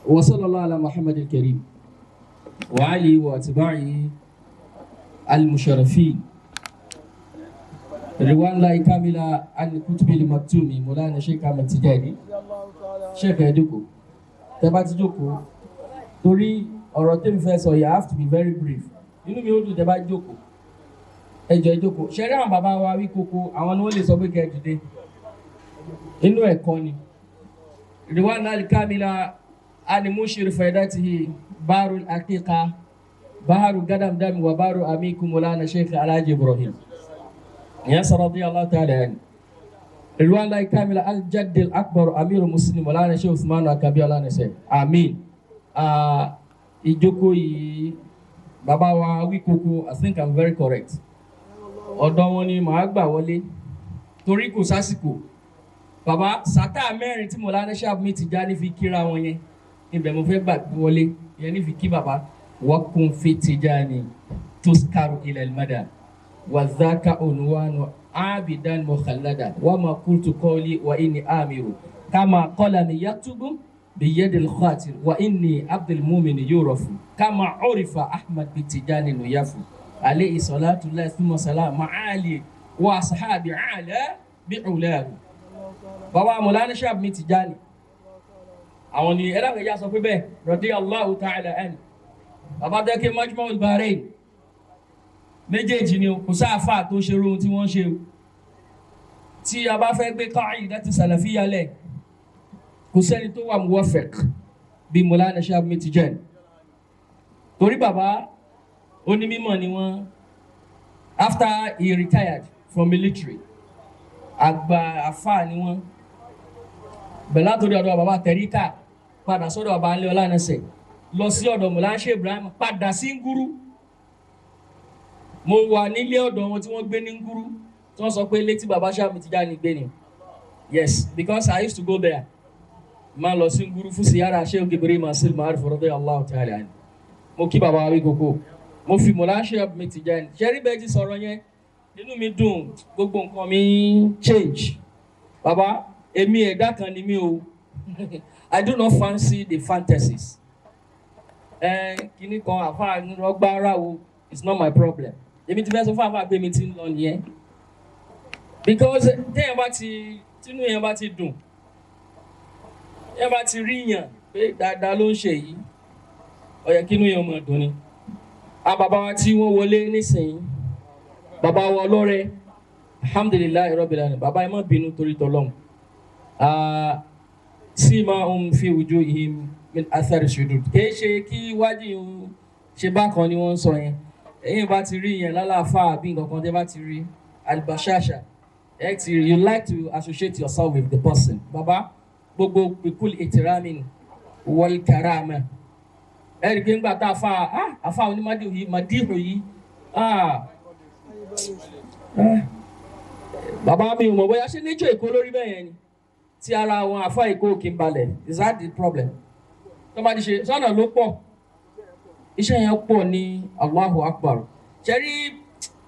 وصلى الله على محمد الكريم وعلي واتباعه المشرفين رضوان الله كامل عن كتب المكتوم مولانا شيخ أحمد تجاني شيخ ẹ̀dùkú tẹ́ bá ti jókòó torí ọ̀rọ̀ tẹ́mi fẹ́ sọ you have to be very brief inú mi ó dùn tẹ́ bá jókòó ẹjọ́ ìjókòó ṣẹ́rí àwọn bàbá wa wí kókó àwọn ni wọ́n lè sọ pé kẹ́ ẹ dìde inú ẹ̀kọ́ ni رضوان الله كامل عن مشير فائدته بار الحقيقة بحر قدم دم وبار أميكم مولانا شيخ الحاج إبراهيم ياسر رضي الله تعالى عنه رضوان الله كامل الجد الأكبر أمير المسلمين مولانا شيخ عثمان أكابي الله نسي آمين ìjókòó yìí bàbá wa wí kókó I think I'm very correct ọ̀dọ̀ wọn ni màá gbà wọlé torí kò sásìkò bàbá sátá mẹ́rin tí Mọ̀lánà Ṣáàbù mi Tìjání fi kíra wọn yẹn ibẹ̀ mo fẹ́ gbà wọlé yẹn ní fi kí bàbá wakun fi Tìjání tuskaru ilal mada wa dhaka unwanu abidan mukhallada wa ma qultu qawli wa inni amiru kama qalami yaktubu biyadil khatir wa inni abdul mumin yurafu kama urifa Ahmad bi Tìjání nuyafu alayhi salatu llahi thumma salam ma'ali wa ashabi ala bi'ulahu bàbá Mọ̀lánà Ṣáàbù mi Tìjání àwọn ni ẹlẹ́gbẹ̀ẹ́jà sọ pé bẹ́ẹ̀ radiyallahu ta'ala anhu bàbá dẹ́kẹ́ Majma'ul Bahrain méjèèjì ni kò sáàfà tó ṣe rohun tí wọ́n ṣe tí a bá fẹ́ gbé qa'idatu salafiyya lẹ̀ kò sẹ́ni tó wà muwaffiq bí Mọ̀lánà Ṣáàbù mi Tìjání torí bàbá onímọ̀ ni wọ́n after he retired from military àgbà àfáà ni wọ́n bẹ̀lá torí ọ̀dọ̀ bàbá tẹ̀ríkà padà sọ́dọ̀ ọba ńlẹ̀ ọlánẹsẹ̀ lọ sí ọ̀dọ̀ Mọ̀lánà Ṣáàbù Ibrahim padà sí Ngúrú mo wà nílé ọ̀dọ̀ wọn tí wọ́n gbé ní Ngúrú tí wọ́n sọ pé ilé tí bàbá Ṣáàbù Tìjání gbé ni yes because I used to go there máa lọ sí Ngúrú fún siyara Sheikh Ibrahim Asil Ma'arif radiyallahu ta'ala anhu mo kí bàbá wa wí kókó mo fi Mọ̀lánà Ṣáàbù Tìjání ṣẹ́rí bẹ́ẹ̀ ti sọ̀rọ̀ yẹn inú mi dùn gbogbo nǹkan mi change bàbá èmi ẹ̀dá kan ni mi o I do not fancy the fantasies kíní kan àfáà rọgbà ara o it's not my problem èmi ti fẹ́ sọ fún àfáà pé mi ti ń lọ nìyẹn because téèyàn bá ti tínú yẹn bá ti dùn yẹn bá ti rí yàn pé dáadáa ló ń ṣe yìí ó yẹ kínú yẹn máa dùn ni àbàbá wa tí wọ́n wọlé nísìnyí bàbá wa ọlọ́rẹ́ alhamdulillahi rabbil alamin bàbá ẹ má bínú torí tọlọ́hun simahum fi wujuhihim min athari sujud kìí ṣe kí wájú ṣe bákan ni wọ́n sọ yẹn ẹ̀yin bá ti rí yẹn lálàáfà àbí nǹkan kan tẹ́ bá ti rí albashasha you like to associate yourself with the person bàbá gbogbo bikul itiramin wal karama ẹ̀rí pé ńgbà tá àfà onímọ̀díhù yìí bàbá mi ò mọ̀ bóyá ṣe nature Èkó lórí bẹ́ẹ̀ yẹn ni tí ara àwọn àfá Èkó kì í balẹ̀ is that the problem tó bá ti ṣe sọ́nà ló pọ̀ iṣẹ́ yẹn pọ̀ ní Allahu Akbar ṣẹ́rí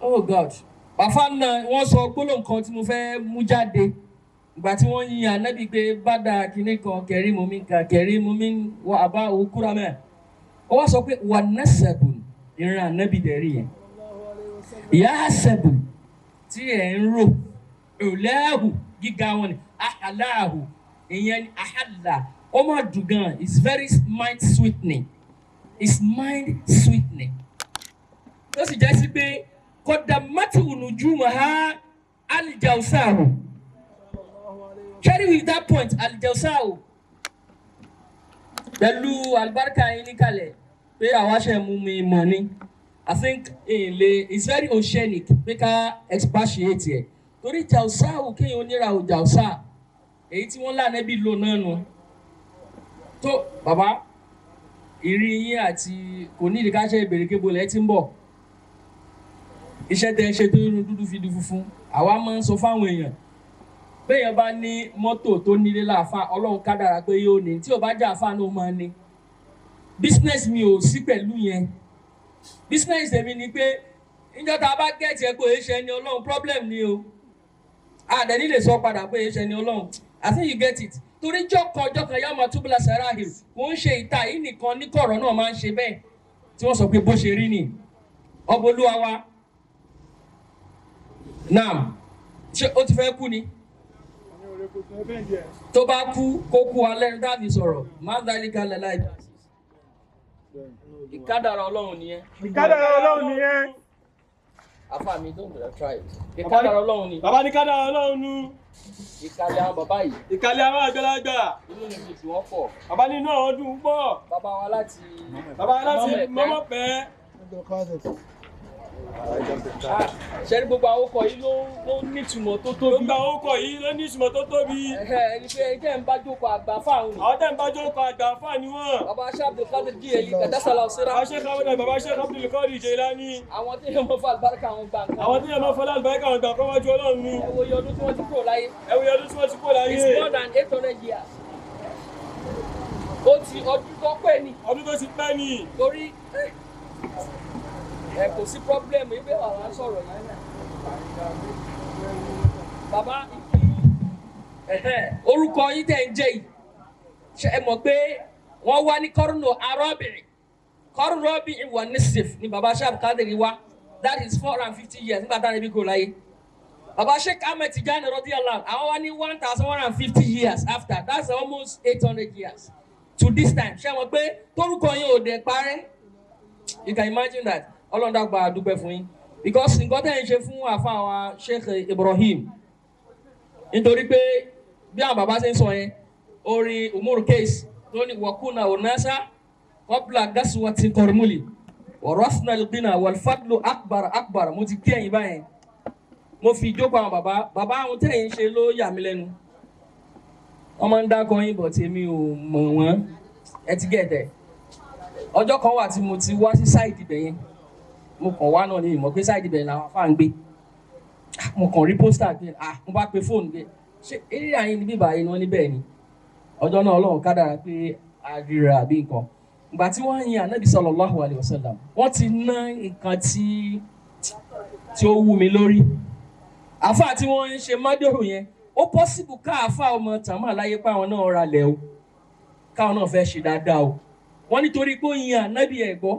oh God bàfá náà wọ́n sọ gbólóhùn kan tí mo fẹ́ mú jáde ìgbà tí wọ́n yin ànábì pé bàdà kìíní kan kẹrí mumi wọ àbá òkúra mẹ́ẹ̀ ó wá sọ pé wà nẹ́sẹ̀bùn ìran ànábì dẹ̀rí yẹn ìyá sẹ́bù tí ẹ̀ ń rò òlẹ́hù gíga wọn ni àhàláhù ìyẹn ni àhàlà ó má dùn gan it's very mind sweetening it's mind sweetening tó sì jẹ́ sí pé kọ́dà mátìwù nùjúmọ̀ ha alìjàusáhù carry with that point alìjàusáhù pẹ̀lú àlùbáríkà yín níkàlẹ̀ pé àwa ṣe mú mi mọ̀ ni I think it's very oceanic pé ká expatiate ẹ̀ torí jàusáhù kéèyàn onírà ò jàusá èyí tí wọ́n lànà bí lò náà nù tó bàbá ìrì yín àti kò ní ìdíkáṣẹ́ ìbèrè kébò lẹ́ ti ń bọ̀ iṣẹ́ tẹ́ ṣe tó irun dúdú fi di funfun àwa máa ń sọ fáwọn èèyàn béèyàn bá ní mọ́tò tó nílé láàfà ọlọ́run kádàrá pé yóò ní tí ò bá jà àfà náà máa ní business mi ò sí pẹ̀lú yẹn business tèmi ni pé níjọ́ tá a bá gẹ̀ẹ́tì ẹ̀ pé èéṣẹ́ ni ọlọ́run problem ni o àdẹ̀ní lè sọ padà pé èéṣẹ́ ni ọlọ́run I think you get it torí jọ́kan yá máa innama tubla sarahir kò ń ṣe ìta yìí nìkan ní kọ̀rọ̀ náà máa ń ṣe bẹ́ẹ̀ tí wọ́n sọ pé bó ṣe rí ni ọba olúwa wa naam ṣé ó ti fẹ́ kú ni tó bá kú kó kú alẹ́ dábì sọ̀rọ̀ má dálíkà lẹ́láì ìkádàrá ọlọ́run nìyẹn. ìkádàrá ọlọ́run nìyẹn. afa mi don't try it. ìkádàrá ọlọ́run ni. bàbá ní kádàrá ọlọ́run nu. ìkàlẹ̀ àwọn bàbá yìí. ìkàlẹ̀ àwọn àgbàlagbà. inú mi fi wọ́n pọ̀. bàbá nínú àwọn dùn pọ̀. bàbá wa láti mọ́mọ́ pẹ́. ṣẹ́rí gbogbo àwọn ọkọ̀ yìí ló ní ìtumọ̀ tó tóbi. gbogbo àwọn ọkọ̀ yìí ló ní ìtumọ̀ tó tóbi. ẹni pé ẹni tẹ́ ń bá jókòó àgbà fáwọn. àwọn tẹ́ ń bá jókòó àgbà fáwọn ni wọ́n. bàbá Sheikh Abdul Qadir Jilani kàdásàlà ọ̀sẹ̀rà. bàbá Sheikh Abdul Qadir Jilani. àwọn tí yẹn mọ fún àlùbáríkà àwọn gbà nǹkan. àwọn tí yẹn mọ fún àlùbáríkà àwọn gbà kọ́ wájú ọlọ́run ni. ẹ wo iye ọdún tí wọ́n ti kúrò láyé. It's more than 800 years. ó ti ọdún tó pẹ́ ni. ọdún tó ti pẹ́ ni. torí kò sí problem ibẹ̀ wà wá sọ̀rọ̀ yẹn. bàbá orúkọ yín tẹ̀ ń jẹ́ yìí ṣe ẹ mọ̀ pé wọ́n wá ní kọ́rùnù arọ́bìnrin kọ́rùnù rọ́bìnrin wà ní sif ní bàbá Sheikh Qadir wá that is 450 years nígbà táwọn ẹbí kò láyé. bàbá Sheikh Ahmed Tijani radiyallahu àwọn wá ní 1150 years after that's almost 800 years to this time ṣe mọ̀ pé torúkọ yín ò dẹ̀ parẹ́ you can imagine that ọlọ́run dàgbà dúpẹ́ fún yín because nǹkan tẹ́ ń ṣe fún àfa wa Sheikh Ibrahim nítorí pé bí àwọn bàbá ṣe ń sọ yẹn orin umuru case tó ní wakuna onasa qabla gaswati kormuli warasna alghina walfadlu akbar mo ti kí ẹ̀yin báyẹn mo fi ìjókòó àwọn bàbá àwọn tẹ́yìn ṣe ló yà mí lẹ́nu wọ́n máa ń dákọ̀ yín bọ̀ tèmi ò mọ̀ wọ́n ẹ ti gẹ̀ẹ́tẹ̀ ọjọ́ kan wà tí mo ti wá sí sáìdì ibẹ̀ yẹn mo kàn wá náà ní ìmọ̀ pé sáìdì ibẹ̀ làwọn afá ń gbé mo kàn rí pósítà pé mo bá pe fóònù pé ṣé eré àyín ni bíbá yìí ni wọ́n níbẹ̀ ni ọjọ́ náà ọlọ́run kádàrá pé àríra àbí nǹkan ìgbà tí wọ́n yin ànábì sallallahu alaihi wasallam wọ́n ti ná nǹkan tí ó wú mi lórí àfá tí wọ́n ń ṣe mádòrò yẹn ó pọ́sibù ká àfá ọmọ tàmá láyé pé àwọn náà ra lẹ̀ o káwọn náà fẹ́ ṣe dáadáa o wọ́n nítorí pé ó yin ànábì ẹ̀ gbọ́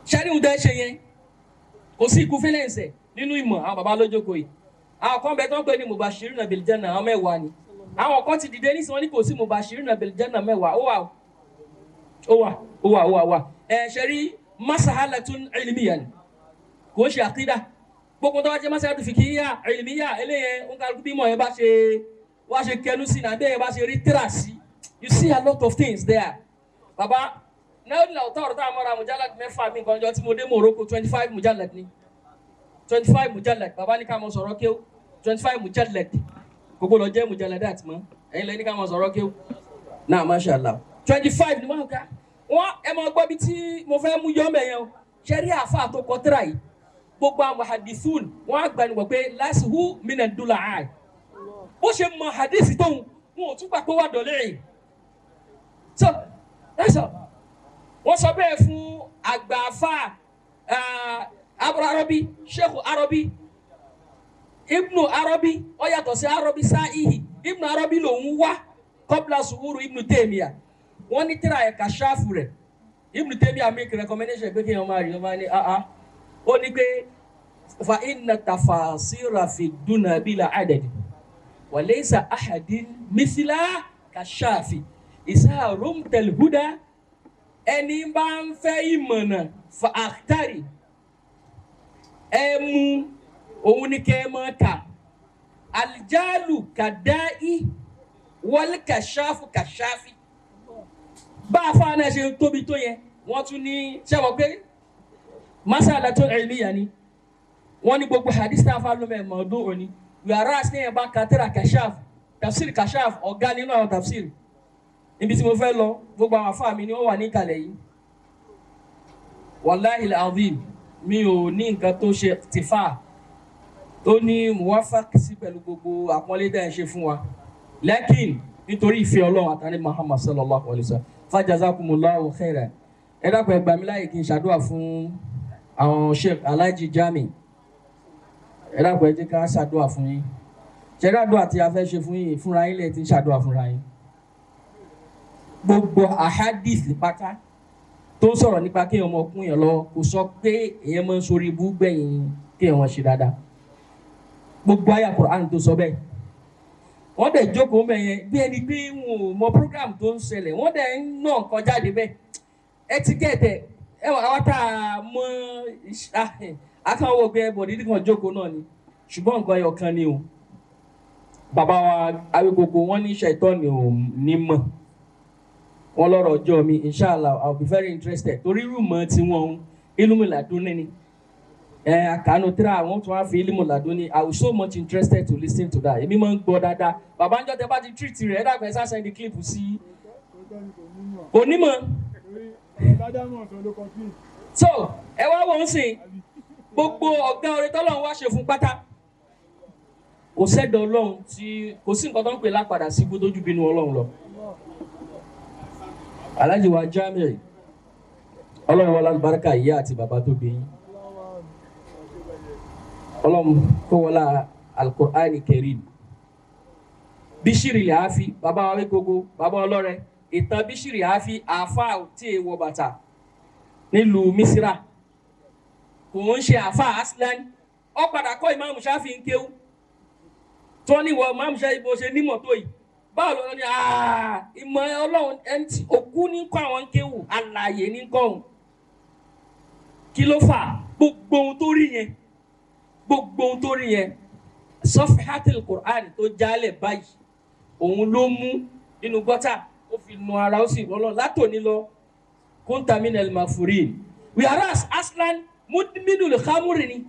ṣẹ́ríhùn tẹ́ ṣe yẹn kò sí ikú fẹ́lẹ́ǹsẹ̀ nínú ìmọ̀ àwọn bàbá lójókòó yìí àwọn kan bẹ tó ń pè ní mubashiruna bil janna àwọn mẹ́wàá ni àwọn kan ti dìde nísìnyí wọ́n ní kò sí mubashiruna bil janna mẹ́wàá ó wà ṣe rí masahalatun ilmiyan kò ṣe àkídà gbogbo tó wá jẹ́ masalatu fikiyya ilmiya eléyẹn ń kálukú bí mọ̀ yẹn bá ṣe kẹnu sí náà bẹ́ẹ̀ yẹn bá ṣe rí tírasì you see a lot of things there baba náà ní ọ̀tọ̀ ọ̀rọ̀ tá a mọ́ra mujallad mẹ́fà mi nǹkan jọ tí mo dé Morocco 25 mujallad ni 25 mujallad baba ní ká mọ sọ̀rọ̀ kéw 25 mujallad gbogbo lọ jẹ́ mujalladat mọ́ ẹ̀yin lẹ́ni ká mọ sọ̀rọ̀ kéw náà mashallah 25 ni wọ́n ká wọ́n ẹ mọ gbọ́ bí tí mo fẹ́ mú yọ́ mẹ́yẹn o ṣe rí àfa tó kọ tírà yìí gbogbo àwọn hadithun wọ́n á gbanigbọ̀ pé lásìhù mìíràn dúlà áì bó ṣe mọ hadith tóun wọn ò tún gbà pé wà dọ̀lẹ́ yìí so that's all wọ́n sọ bẹ́ẹ̀ fún àgbà àfa Arabi Sheikh Arabi Ibnu Arabi ó yàtọ̀ sí Arabi Sa'ihi Ibnu Arabi lòun wá qabla suhuru Ibnu Taymiyyah wọ́n ní tírà ẹ̀ka ṣáàfù rẹ̀ Ibnu Taymiyyah make recommendation pé kí wọ́n máa rí wọ́n máa ní ó ní pé fa inna tafasira fi duna bila adad wa laysa ahadin mithla kashafi isa rumtal huda ẹni bá ń fẹ́ ìmọ̀nà fa akhtari ẹmu òun ní kẹ́ mọ́ ká aljalu kadai wal kashafu kashafi bá a fa náà ṣe tóbi tó yẹn wọ́n tún ní ṣẹ́wọ̀n pé masalatun ilmiya ni wọ́n ní gbogbo hadith náà fa lómẹ̀ mọ̀ọ́dún òní yàrá sí ẹ̀ bá katira kashaf tafsir kashaf ọ̀gá nínú àwọn tafsir níbi tí mo fẹ́ lọ gbogbo àwọn afá mi ni wọ́n wà ní ìkàlẹ̀ yìí wallahi al-azim mi ò ní nǹkan tó ṣe tìfà tó ní muwafaq sí pẹ̀lú gbogbo àpọ́nlé dá ẹ̀ ṣe fún wa lẹ́kìn nítorí ìfẹ́ ọlọ́run àtàrí Muhammad sallallahu alayhi wa sallam fajazakumullahu khairan ẹ dákun ẹ gbà mí láyè kí n ṣàdúrà fún àwọn Sheikh Alhaji Jami ẹ dákun ẹ jẹ́ ká ṣàdúrà fún yín ṣẹ́dá àdúrà tí a fẹ́ ṣe fún yín fúnra yín lẹ́ẹ̀ tí ń ṣàdúrà fúnra yín gbogbo ahadith pátá tó ń sọ̀rọ̀ nípa kéèyàn ọmọ kún yẹn lọ kò sọ pé èèyàn máa ń sori ibú gbẹ̀yìn kéèyàn wọn ṣe dáadáa gbogbo àyà Quran tó sọ bẹ́ẹ̀ wọ́n dẹ̀ jókòó mẹ́yẹn bí ẹni pé wọn ò mọ program tó ń ṣẹlẹ̀ wọ́n dẹ̀ ń ná nǹkan jáde bẹ́ẹ̀ etiquette ẹwà àwọn tá a mọ akánwó gbé bọ̀dí nìkan jókòó náà ni ṣùgbọ́n nǹkan ẹyọ kan ni o bàbá wa Awíkókó wọ́n ní ṣàìtọ́ ni ò ní mọ̀ wọ́n lọ́rọ̀ ọjọ́ mi inshallah I'll be very interested torí rúmọ̀ tí wọ́n ilmu laduni ni àkànú tíra wọ́n tún wá fi ilmu laduni I was so much interested to listen to that èmi máa ń gbọ́ dáadáa bàbá ń jọ́ tẹ́ bá ti treat rẹ̀ ẹ̀dá pẹ̀ sáà send the clip sí onímọ̀ so ẹ wá wọ́n sìn gbogbo ọ̀gá orin tọ́lọ́run wá ṣe fún pátá kò sẹ́dọ̀ ọlọ́run tí kò sí nǹkan tó ń pè lápadà sí gbódójú bínú ọlọ́run lọ. Alhaji wa Jamiu ọlọ́run wọlá baraka ìyá àti bàbá tó bí yín ọlọ́run kó wọlá Al-Qur'ani Karim Bíṣírì Àáfì bàbá wa Awíkókó bàbá ọlọ́rẹ ìtàn Bíṣírì Àáfì àáfà tí èèwọ̀ bàtà nílùú Mísírà kò ń ṣe àáfà aslan ó padà kọ́ Imam Shafi ń kéwú tó ní wọ Imam Shafi bó ṣe nímọ̀ tó yìí báwo ló ní ìmọ̀ ọlọ́run ẹni tí òkú ní kọ́ àwọn kéwù alààyè ní kọ́hún kí ló fà gbogbo ohun tó rí yẹn Safhatul Qur'an tó jálẹ̀ báyìí òun ló mú nínú gọ́tà ó fi nu ara ó sì rọlọ́ látòní lọ kunta minal maghfurin whereas aslan mudminul khamri ni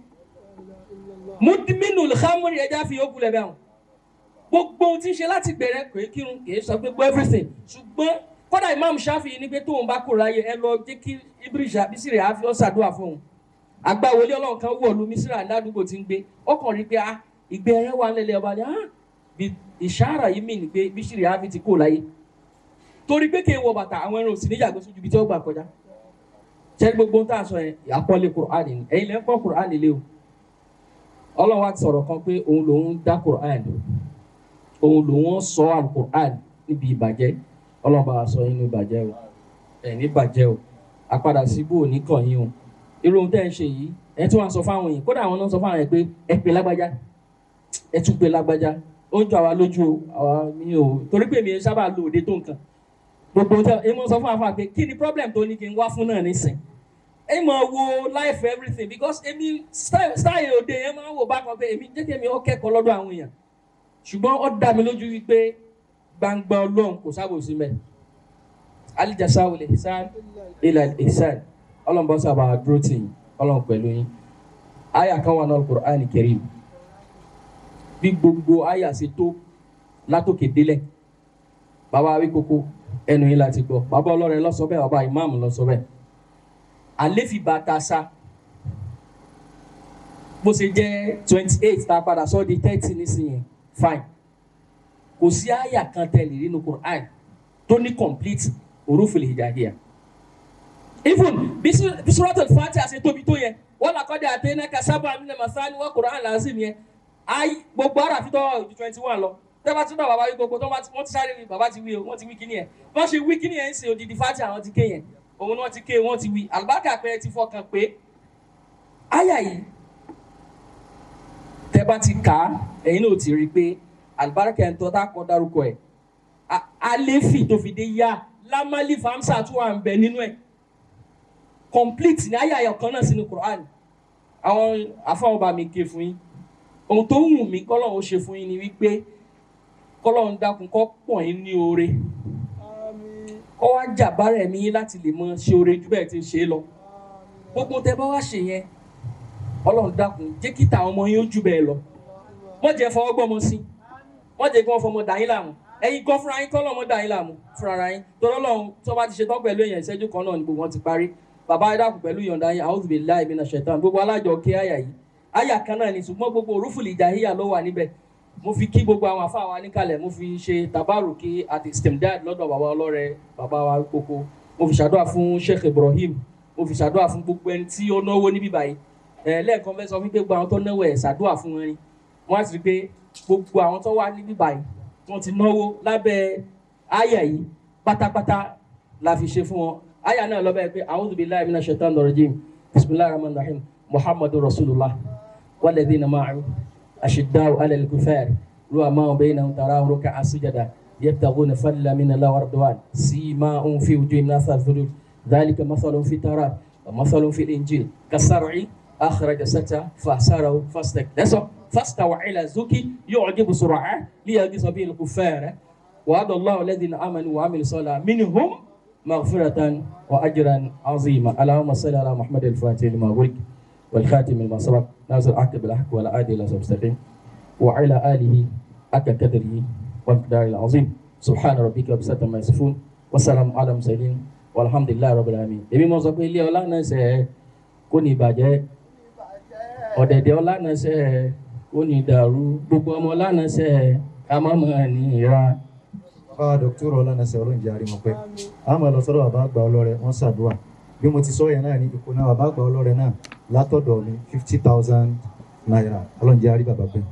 mudminul khamri ẹja fi yókù lẹ́bẹ̀ àwọn gbogbo ohun tí ń ṣe láti bẹ̀rẹ̀ pé kírun kìí sọ pé everything ṣùgbọ́n kódà Imam Shafi ní pé tóun bá kúrò láyé ẹ lọ jẹ́ kí Bíṣírì Àáfì ó ṣàdúrà fún un àgbàwọlé ọlọ́run kan wọ̀lú Mísírà ládùúgbò tí ń gbé ọkàn rí pé ìgbẹ́ ẹ̀rẹ́ wà nílẹ̀ ọba ni bí ìṣàrà yìí mì ní pé Bíṣírì Àáfì ti kúrò láyé torí pé kéwọ́ bàtà àwọn ẹran òsì níyàgbé sójú ibi tí ó gbà kọjá ṣe gbogbo ohun tá à ń sọ yẹn àkọlé Kùránì ni ẹ̀yin lẹ́ ń kọ́ Kùránì lé o ọlọ́run wa ti sọ̀rọ̀ kan pé òun lòun dá Kùránì òun lòun sọ Al-Qur'an níbi ìbàjẹ́ ọlọ́run bá wa sọ yín ní ìbàjẹ́ o ẹ̀ ní ìbàjẹ́ o àpadà sí bò ní kàn yín o irú ohun tẹ́ ń ṣe yìí ẹ tún wá sọ fáwọn yìí kódà àwọn náà sọ fáwọn yẹn pé ẹ pè lágbájá ẹ tún pè lágbájá ó ń jọ àwa lójú àwa mi ò torí pé mi sábà lo òde tó nǹkan gbogbo tẹ ẹ mọ sọ fún àfa pé kí ni problem tó ní kí n wá fún náà nísìn ẹ mọ wo life everything because èmi style òde yẹn máa ń wò bákan pé èmi jẹ́ kí èmi ó kẹ́kọ̀ọ́ lọ́dọ̀ àwọn èèyàn ṣùgbọ́n ó dá mi lójú wípé gbangba ọlọ́run kò sábò sí mẹ́ alijasa wòle ihsan ila ihsan ọlọ́run bọ́ sábà dúró tì yín ọlọ́run pẹ̀lú yín àyà kan wà náà Al-Qur'ani Karim bí gbogbo àyà ṣe tó látòkè délẹ̀ bàbá Awíkókó ẹnu yín láti gbọ́ bàbá ọlọ́run ló sọ bẹ́ẹ̀ bàbá ìmáàmù ló sọ bẹ́ẹ̀ àléfì bàtà sa bó ṣe jẹ́ 28 tá a padà sọ di 30 nísìnyẹn fine kò sí àyà kan tẹ̀lé nínú Quran tó ní complete huruful hijaiyya even bí Suratul Fatiha ṣe tóbi tó yẹn wọ́n làkọ́dẹ̀ atainaka sab'an minal mathani wa Qur'an al-azim yẹn gbogbo ara fi tọ́ 21 lọ tẹ́bá tí náà bàbá wí gbogbo tó wọ́n ti sáré wí bàbá ti wí o wọ́n ti wí kíní yẹn wọ́n ṣe wí kíní yẹn ń ṣe odidi Fatiha àwọn ti ké yẹn òun náà ti ké wọ́n ti wí àlùbáríkà pé ti fọkàn pé àyà yìí tẹ́bá ti kà á ẹ̀yin náà ti rí i pé àlùbáríkà ẹ̀ ń tọ́ tá a kọ́ dárúkọ ẹ̀ àléfì tó fi dé yá lámálì fàmsà tó wà ń bẹ nínú ẹ̀ complete ní àyà ọ̀kan náà sínú Quran àwọn afáwọ̀bá mi ké fún yín ohun tó wù mí kọ́lọ́run ó ṣe fún yín ni wípé kọ́lọ́run dákun kó pọ̀ yín ní oore kó wá jàbárẹ̀ mi láti lè mọ ṣe oore jù bẹ́ẹ̀ ti ṣe é lọ gbogbo tẹ́ bá wá ṣe yẹn Ọlọ́run dákun jẹ́ kí tàwọn ọmọ yín ó jù bẹ́ẹ̀ lọ wọ́n jẹ́ fọwọ́ gbọ́mọ sí wọ́n jẹ́ kí wọ́n fọmọ dà yín láàmú ẹ̀yin kan fúnra yín kọ́lọ́mọ dà yín láàmú fúnra ara yín torí Ọlọ́run tó bá ti ṣe tán pẹ̀lú èèyàn ìṣẹ́jú kan náà ni gbogbo wọn ti parí bàbá ẹ dákun pẹ̀lú ìyọ̀ǹda yín a'udhu billahi minash shaitan gbogbo alájọ kí àyà yìí àyà kan náà ni ṣùgbọ́n gbogbo huruful hijaiyya ló wà níbẹ̀ mo fi kí gbogbo àwọn àfáà wa níkàlẹ̀ mo fi ṣe tabaruki àti istimdad lọ́dọ̀ bàbá ọlọ́rẹ bàbá wa Awíkókó mo fi ṣàdúrà fún Sheikh Ibrahim mo fi ṣàdúrà fún gbogbo ẹni tí ó náwó níbí báyìí lẹ́ẹ̀kan fẹ́ sọ fún pé gbogbo àwọn tó náwó ẹ̀ ṣàdúrà fún wọn ni wọ́n á sì rí pé gbogbo àwọn tó wà níbí báyìí wọ́n ti náwó lábẹ́ àyà yìí pátápátá la fi ṣe fún wọn àyà náà lọ bẹ́ẹ̀ pé a'udhu billahi minash shaitanir rajim bismillahir rahmanir rahim muhammadur rasulullah walladhina ma'ahu ashidda'u 'alal kuffari ruhama'u bainahum tarahum ruk'an sujada يبتغون فضلا من الله ورضوان سيماهم في وجوههم ناس الثلوج ذلك مثل في التوراة ومثل في الإنجيل كالزرع أخرج شطأه فأزره فاستوى على سوقه يعجب زرعه ليغيظ به الكفار وعد الله الذين آمنوا وعملوا الصالحات منهم مغفرة وأجرا عظيما اللهم صل على محمد الفاتح لما ولد والخاتم لما سبق ناصر الحق بالحق والهادي إلى صراط المستقيم وعلى آله حق قدره والمقدار العظيم سبحان ربك رب العزة عما يصفون والسلام على المرسلين والحمد لله رب العالمين. èmi mọ̀ sọ pé ilé ọlá náà ṣe kò ní bàjẹ́ ọ̀dẹ̀dẹ̀ ọlá náà ṣe kò ní dàrú gbogbo ọmọ ọlá náà ṣe ká má mọ̀ ní ìra. Dr. Ọlánàṣẹ ọlọ́njẹ́ àrímọ̀pẹ́ a máa lọ sọ́dọ̀ bàbá àgbà ọlọ́rẹ wọ́n ṣàdúrà bí mo ti sọ yẹn náà ní ipò náà bàbá àgbà ọlọ́rẹ náà látọ̀dọ̀ mi 50,000 naira ọlọ́njẹ́ àrí bàbá pẹ́.